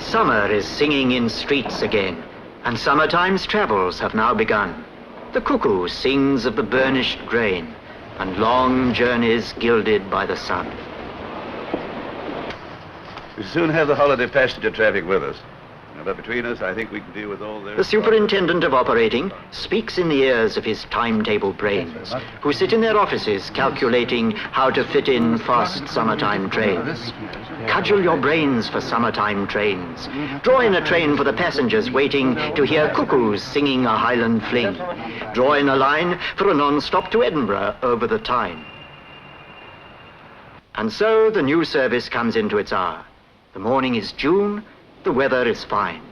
Summer is singing in streets again, and summertime's travels have now begun. The cuckoo sings of the burnished grain, and long journeys gilded by the sun. We soon have the holiday passenger traffic with us. But between us, I think we can deal with all this. The superintendent of operating speaks in the ears of his timetable brains, who sit in their offices calculating how to fit in fast summertime trains. Cudgel your brains for summertime trains. Draw in a train for the passengers waiting to hear cuckoos singing a Highland fling. Draw in a line for a non-stop to Edinburgh over the Tyne. And so the new service comes into its hour. The morning is June, the weather is fine.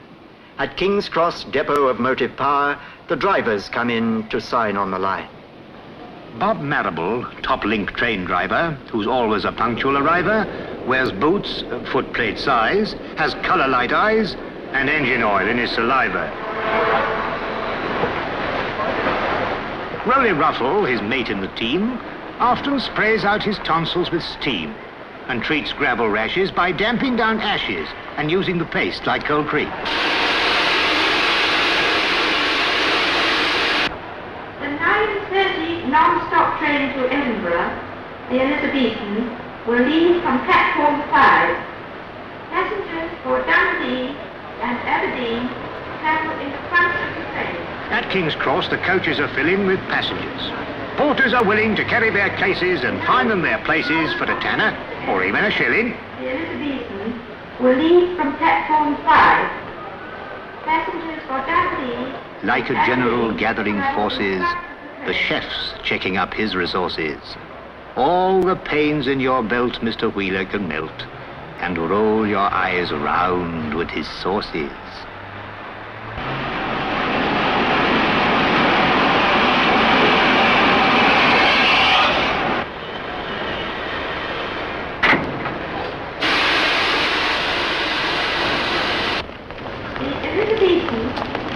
At King's Cross Depot of Motive Power, the drivers come in to sign on the line. Bob Marrable, top-link train driver, who's always a punctual arriver, wears boots, footplate size, has colour-light eyes, and engine oil in his saliva. Rolly Ruffle, his mate in the team, often sprays out his tonsils with steam and treats gravel rashes by damping down ashes and using the paste like cold cream. The 9:30 non-stop train to Edinburgh, the Elizabethen, will leave from platform 5. Passengers for Dundee and Aberdeen travel in the front of the train. At King's Cross, the coaches are filling with passengers. Porters are willing to carry their cases and find them their places for a tenner or even a shilling. The Elizabethen will leave from platform 5. Passengers for Dundee. Like a general gathering forces, the chef's checking up his resources. All the pains in your belt Mr. Wheeler can melt and roll your eyes round with his sauces.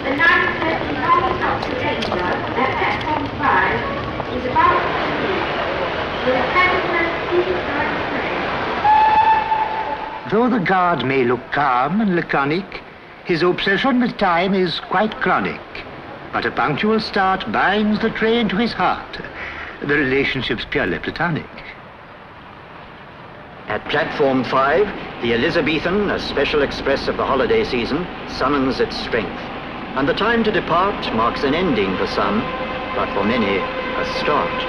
The 9:30 non-stop to Edinburgh at platform 5 is about to leave, with a passengers seated on the train. Though the guard may look calm and laconic, his obsession with time is quite chronic. But a punctual start binds the train to his heart. The relationship's purely platonic. At platform 5, the Elizabethen, a special express of the holiday season, summons its strength. And the time to depart marks an ending for some, but for many, a start.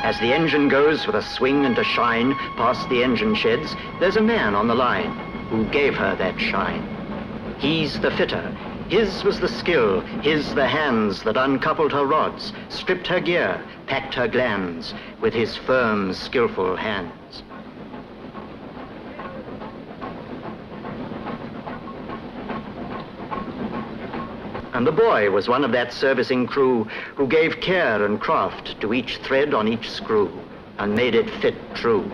As the engine goes with a swing and a shine past the engine sheds, there's a man on the line who gave her that shine. He's the fitter. His was the skill, his the hands that uncoupled her rods, stripped her gear, packed her glands with his firm, skillful hands. And the boy was one of that servicing crew who gave care and craft to each thread on each screw and made it fit true.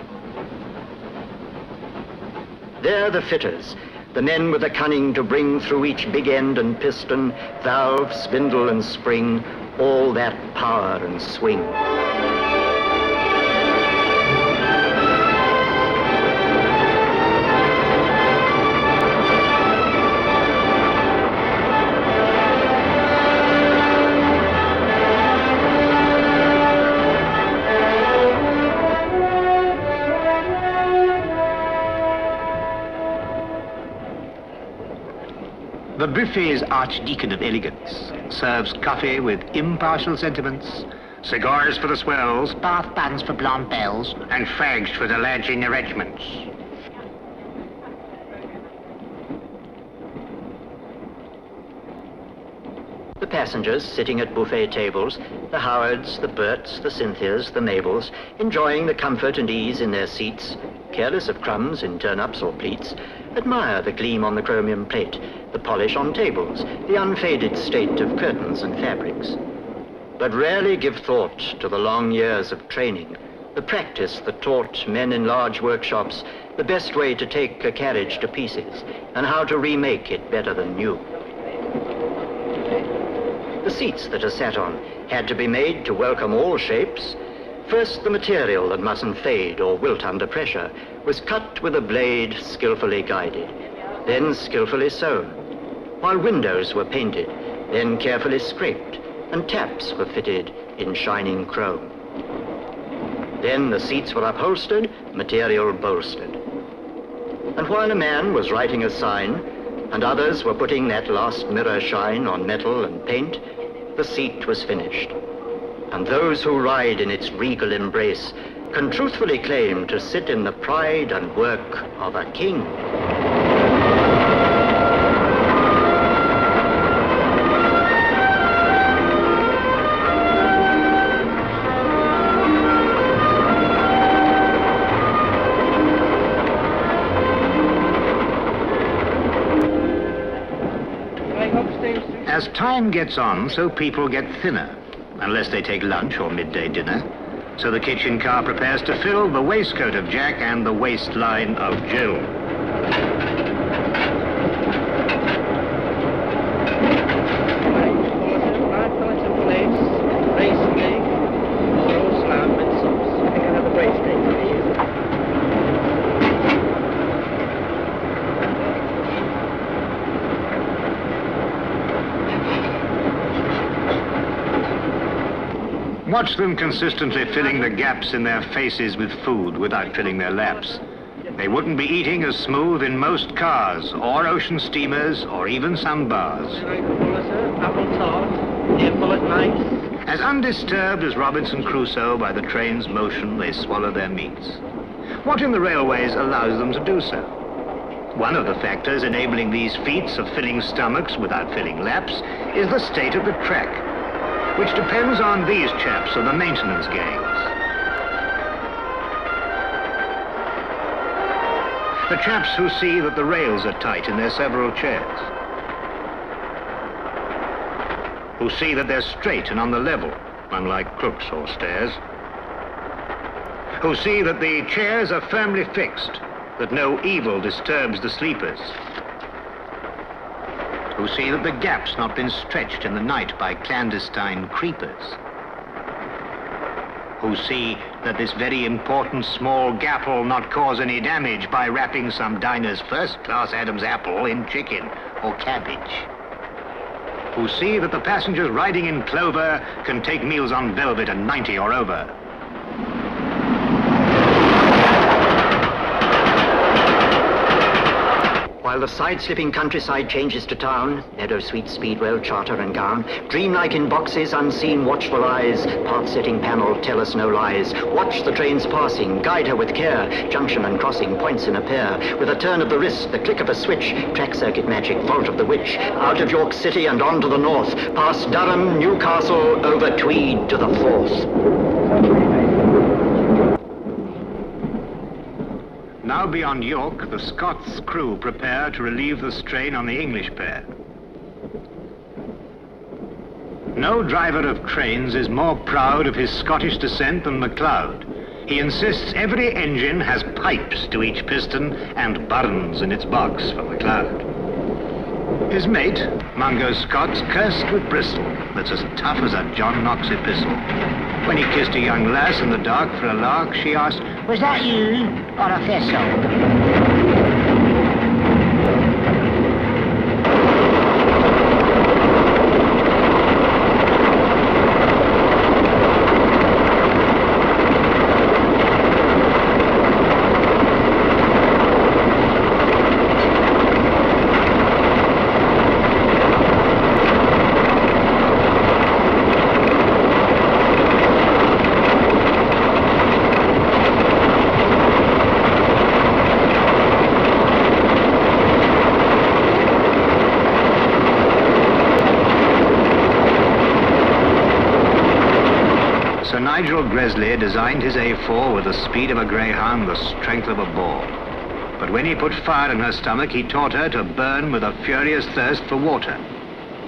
They're the fitters, the men with the cunning to bring through each big end and piston, valve, spindle and spring, all that power and swing. The buffet's archdeacon of elegance serves coffee with impartial sentiments, cigars for the swells, bath buns for blonde belles, and fags for the lads in the regiments. The passengers sitting at buffet tables, the Howards, the Berts, the Cynthias, the Mabels, enjoying the comfort and ease in their seats, careless of crumbs in turnips or pleats, admire the gleam on the chromium plate, the polish on tables, the unfaded state of curtains and fabrics. But rarely give thought to the long years of training, the practice that taught men in large workshops the best way to take a carriage to pieces and how to remake it better than new. The seats that are sat on had to be made to welcome all shapes. First, the material that mustn't fade or wilt under pressure was cut with a blade skillfully guided, then skillfully sewn, while windows were painted, then carefully scraped, and taps were fitted in shining chrome. Then the seats were upholstered, material bolstered. And while a man was writing a sign, and others were putting that last mirror shine on metal and paint, the seat was finished. And those who ride in its regal embrace can truthfully claim to sit in the pride and work of a king. As time gets on, so people get thinner, unless they take lunch or midday dinner. So the kitchen car prepares to fill the waistcoat of Jack and the waistline of Jill. Watch them consistently filling the gaps in their faces with food without filling their laps. They wouldn't be eating as smooth in most cars, or ocean steamers, or even some bars. As undisturbed as Robinson Crusoe by the train's motion, they swallow their meats. What in the railways allows them to do so? One of the factors enabling these feats of filling stomachs without filling laps is the state of the track, which depends on these chaps of the maintenance gangs. The chaps who see that the rails are tight in their several chairs, who see that they're straight and on the level, unlike crooks or stairs, who see that the chairs are firmly fixed, that no evil disturbs the sleepers, who see that the gap's not been stretched in the night by clandestine creepers, who see that this very important small gap will not cause any damage by wrapping some diner's first-class Adam's apple in chicken or cabbage, who see that the passengers riding in clover can take meals on velvet and 90 or over. While the side-slipping countryside changes to town, meadow, sweet, speedwell, charter and gown, dreamlike in boxes, unseen, watchful eyes, path-setting panel, tell us no lies. Watch the trains passing, guide her with care, junction and crossing, points in a pair. With a turn of the wrist, the click of a switch, track circuit magic, vault of the witch, out of York City and on to the north, past Durham, Newcastle, over Tweed to the Forth. Now beyond York, the Scots crew prepare to relieve the strain on the English pair. No driver of trains is more proud of his Scottish descent than MacLeod. He insists every engine has pipes to each piston and burns in its box for MacLeod. His mate, Mungo Scott's cursed with Bristol, that's as tough as a John Knox epistle. When he kissed a young lass in the dark for a lark, she asked, "Was that you or a thistle?" Sir Nigel Gresley designed his A4 with the speed of a greyhound, the strength of a boar. But when he put fire in her stomach, he taught her to burn with a furious thirst for water.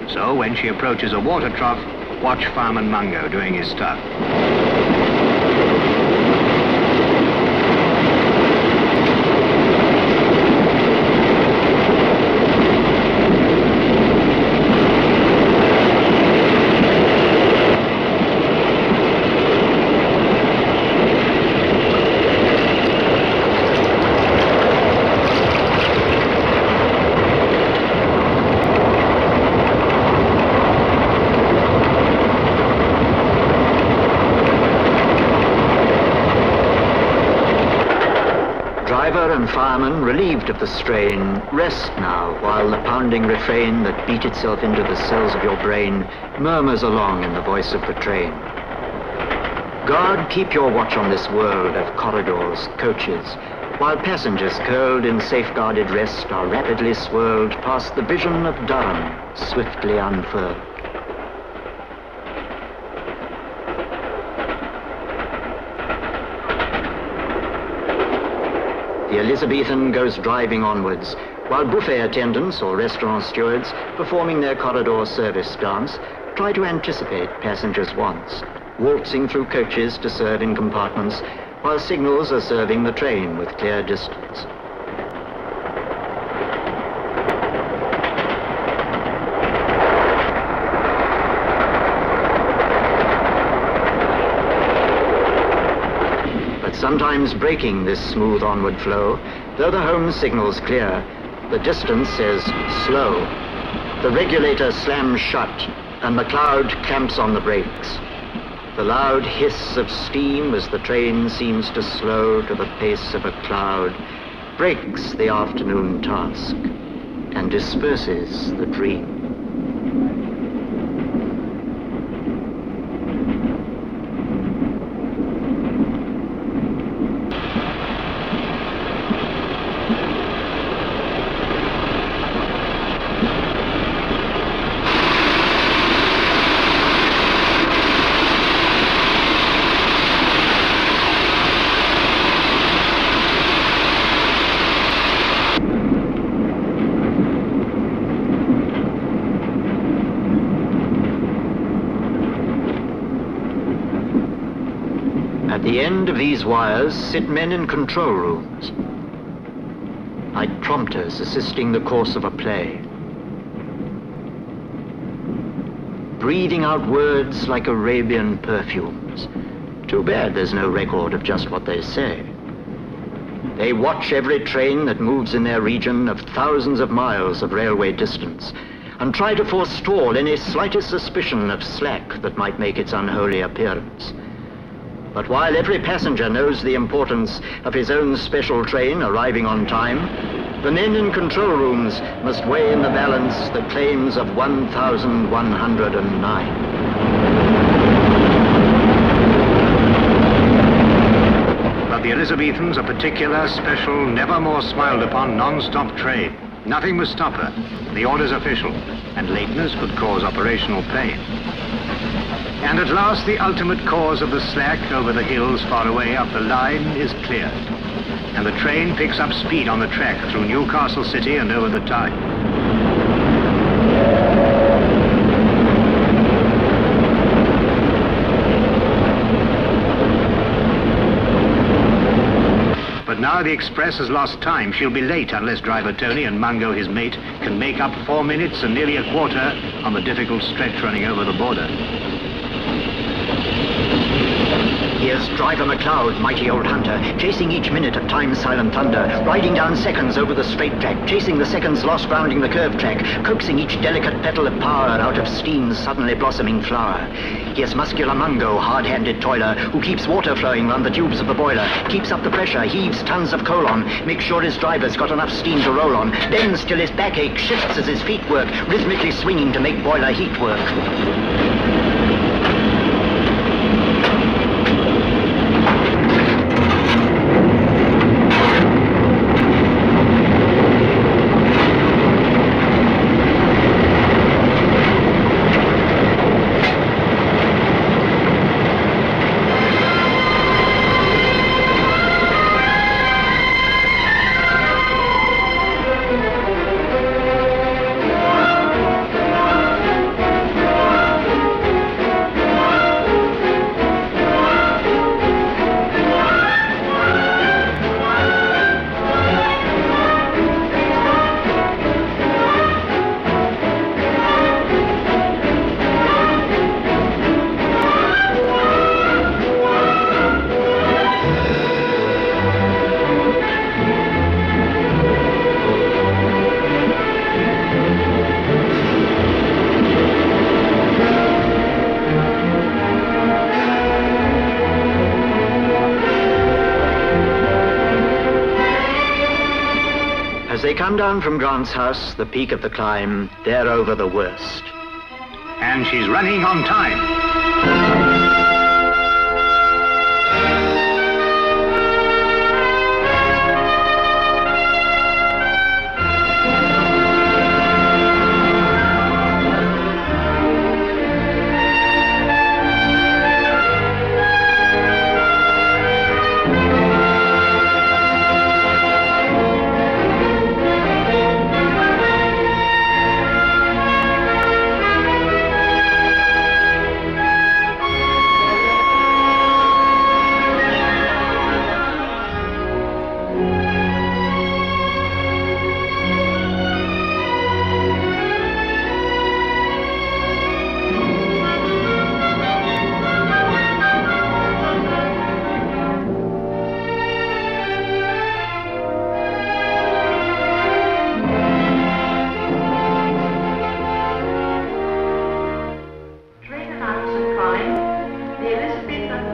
So when she approaches a water trough, watch Fireman Mungo doing his stuff. Driver and fireman, relieved of the strain, rest now while the pounding refrain that beat itself into the cells of your brain murmurs along in the voice of the train. God, keep your watch on this world of corridors, coaches, while passengers curled in safeguarded rest are rapidly swirled past the vision of Durham, swiftly unfurled. The Elizabethen goes driving onwards, while buffet attendants or restaurant stewards, performing their corridor service dance, try to anticipate passengers' wants, waltzing through coaches to serve in compartments, while signals are serving the train with clear distance. Sometimes breaking this smooth onward flow, though the home signal's clear, the distance says slow. The regulator slams shut, and the cloud clamps on the brakes. The loud hiss of steam as the train seems to slow to the pace of a cloud breaks the afternoon task and disperses the dream. At the end of these wires sit men in control rooms, like prompters assisting the course of a play, breathing out words like Arabian perfumes. Too bad there's no record of just what they say. They watch every train that moves in their region of thousands of miles of railway distance and try to forestall any slightest suspicion of slack that might make its unholy appearance. But while every passenger knows the importance of his own special train arriving on time, the men in control rooms must weigh in the balance the claims of 1,109. But the Elizabethen's a particular, special, never more smiled upon non-stop train. Nothing must stop her. The order's official, and lateness could cause operational pain. And at last, the ultimate cause of the slack over the hills far away up the line is cleared. And the train picks up speed on the track through Newcastle City and over the Tyne. But now the express has lost time. She'll be late unless driver Tony and Mungo, his mate, can make up 4 minutes and nearly a quarter on the difficult stretch running over the border. Here's Driver McLeod, mighty old hunter, chasing each minute of time's silent thunder, riding down seconds over the straight track, chasing the seconds lost rounding the curved track, coaxing each delicate petal of power out of steam's suddenly blossoming flower. Here's muscular Mungo, hard-handed toiler, who keeps water flowing round the tubes of the boiler, keeps up the pressure, heaves tons of coal on, makes sure his driver's got enough steam to roll on, bends till his backache shifts as his feet work, rhythmically swinging to make boiler heat work. Come down from Grant's house, the peak of the climb, there over the worst. And she's running on time. The Elizabethen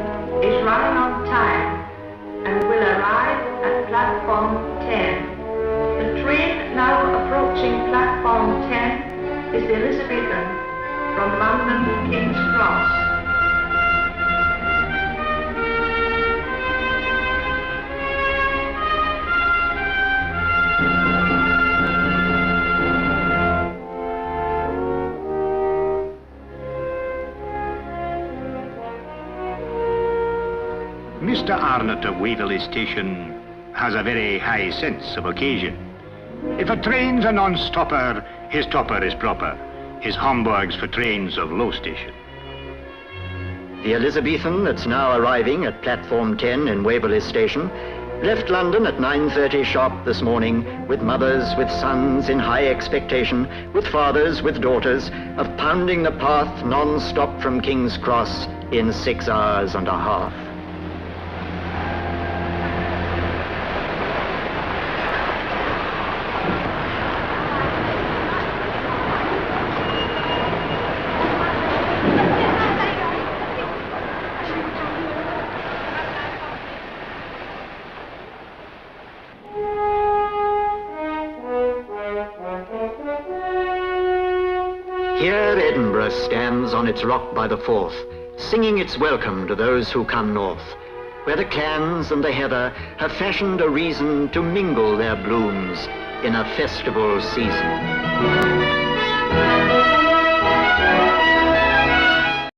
is running on time and will arrive at platform 10. The train now approaching platform 10 is the Elizabethen from London King's Cross. Mr. Arnott of Waverley Station has a very high sense of occasion. If a train's a non-stopper, his topper is proper. His Hamburg's for trains of low station. The Elizabethen that's now arriving at platform 10 in Waverley Station left London at 9:30 sharp this morning with mothers, with sons in high expectation, with fathers, with daughters, of pounding the path non-stop from King's Cross in 6 hours and a half. Here Edinburgh stands on its rock by the Forth, singing its welcome to those who come north, where the clans and the heather have fashioned a reason to mingle their blooms in a festival season.